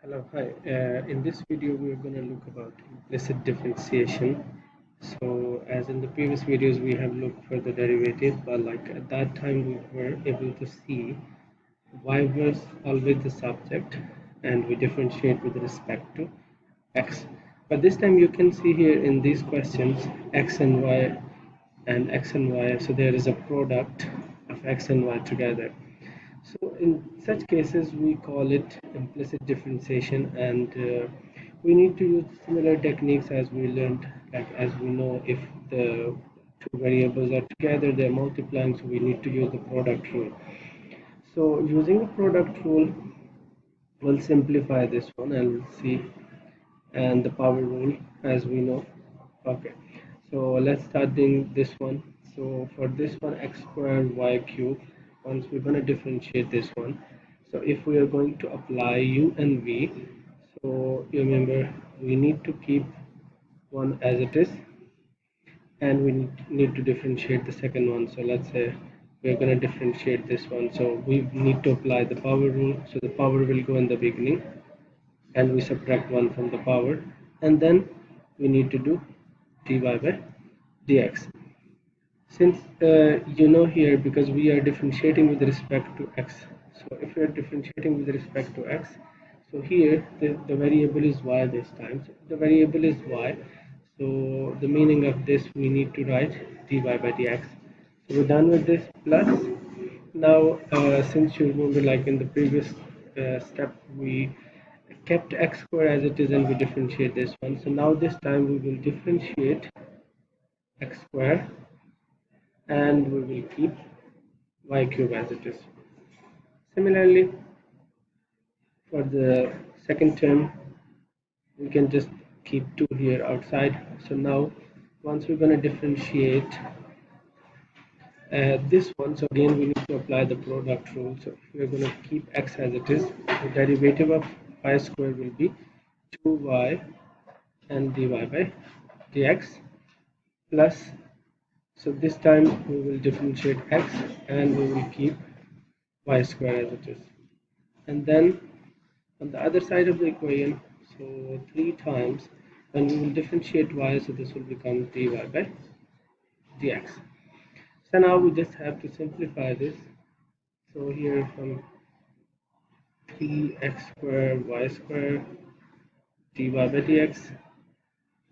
Hello, hi. In this video, we are going to look about implicit differentiation. So, as in the previous videos, we have looked for the derivative, but like at that time, we were able to see y was always the subject, and we differentiate with respect to x. But this time, you can see here in these questions x and y and x and y. So there is a product of x and y together. So in such cases, we call it implicit differentiation, and we need to use similar techniques as we learned. Like as we know, if the two variables are together, they're multiplying, so we need to use the product rule. So using the product rule, we'll simplify this one, and we'll see, and the power rule, as we know. Okay, so let's start doing this one. So for this one, x squared y cube, once we're going to differentiate this one, so if we are going to apply u and v, so you remember we need to keep one as it is, and we need to differentiate the second one. So let's say we're going to differentiate this one, so we need to apply the power rule. So the power will go in the beginning, and we subtract 1 from the power, and then we need to do dy by dx. Since you know here, because we are differentiating with respect to x, so if we are differentiating with respect to x, so here the variable is y this time. So the variable is y, so the meaning of this, we need to write dy by dx. So we're done with this. Plus now, since you remember, like in the previous step, we kept x square as it is and we differentiate this one. So now this time we will differentiate x square, and we will keep y cube as it is. Similarly, for the second term, we can just keep 2 here outside. So now, once we're going to differentiate this one, so again we need to apply the product rule. So we're going to keep x as it is. The derivative of y square will be 2y and dy by dx, plus, so this time we will differentiate x and we will keep y square as it is. And then on the other side of the equation, so 3 times, when we will differentiate y, so this will become dy by dx. So now we just have to simplify this. So here from 3x squared y squared dy by dx,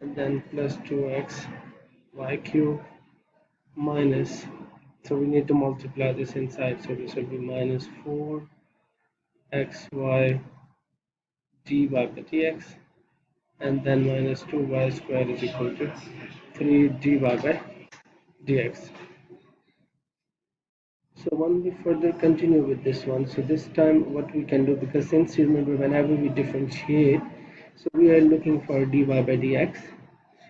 and then plus 2x y cube minus, so we need to multiply this inside, so this will be minus 4xy dy by dx, and then minus 2y squared is equal to 3 dy by dx. So when we further continue with this one, so this time what we can do, because since you remember whenever we differentiate, so we are looking for dy by dx.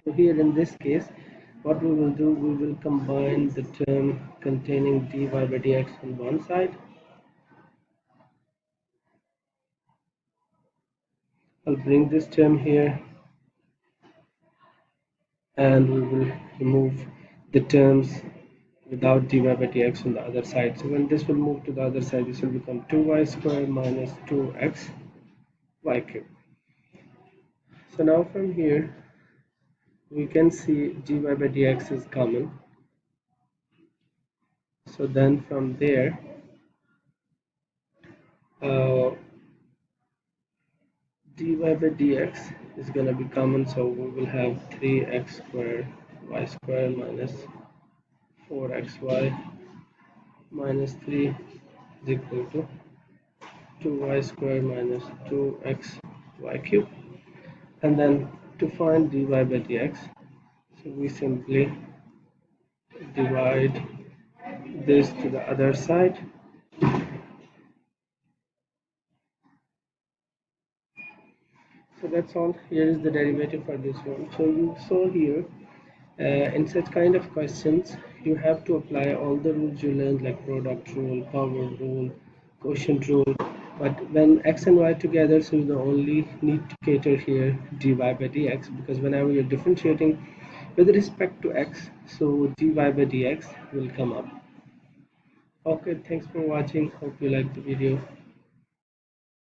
So here in this case, what we will do, we will combine the term containing dy by dx on one side. I'll bring this term here, and we will remove the terms without dy by dx on the other side. So when this will move to the other side, this will become 2y squared minus 2x y cube. So now from here, we can see dy by dx is common. So then from there, uh, dy by dx is going to be common, so we will have 3x squared y squared minus 4xy minus 3 is equal to 2y squared minus 2xy cube. And then to find dy by dx, so we simply divide this to the other side. So that's all. Here is the derivative for this one. So you saw here, in such kind of questions, you have to apply all the rules you learned, like product rule, power rule, quotient rule. But when x and y together, so you only need to cater here dy by dx, because whenever you're differentiating with respect to x, so dy by dx will come up. Okay, thanks for watching. Hope you liked the video.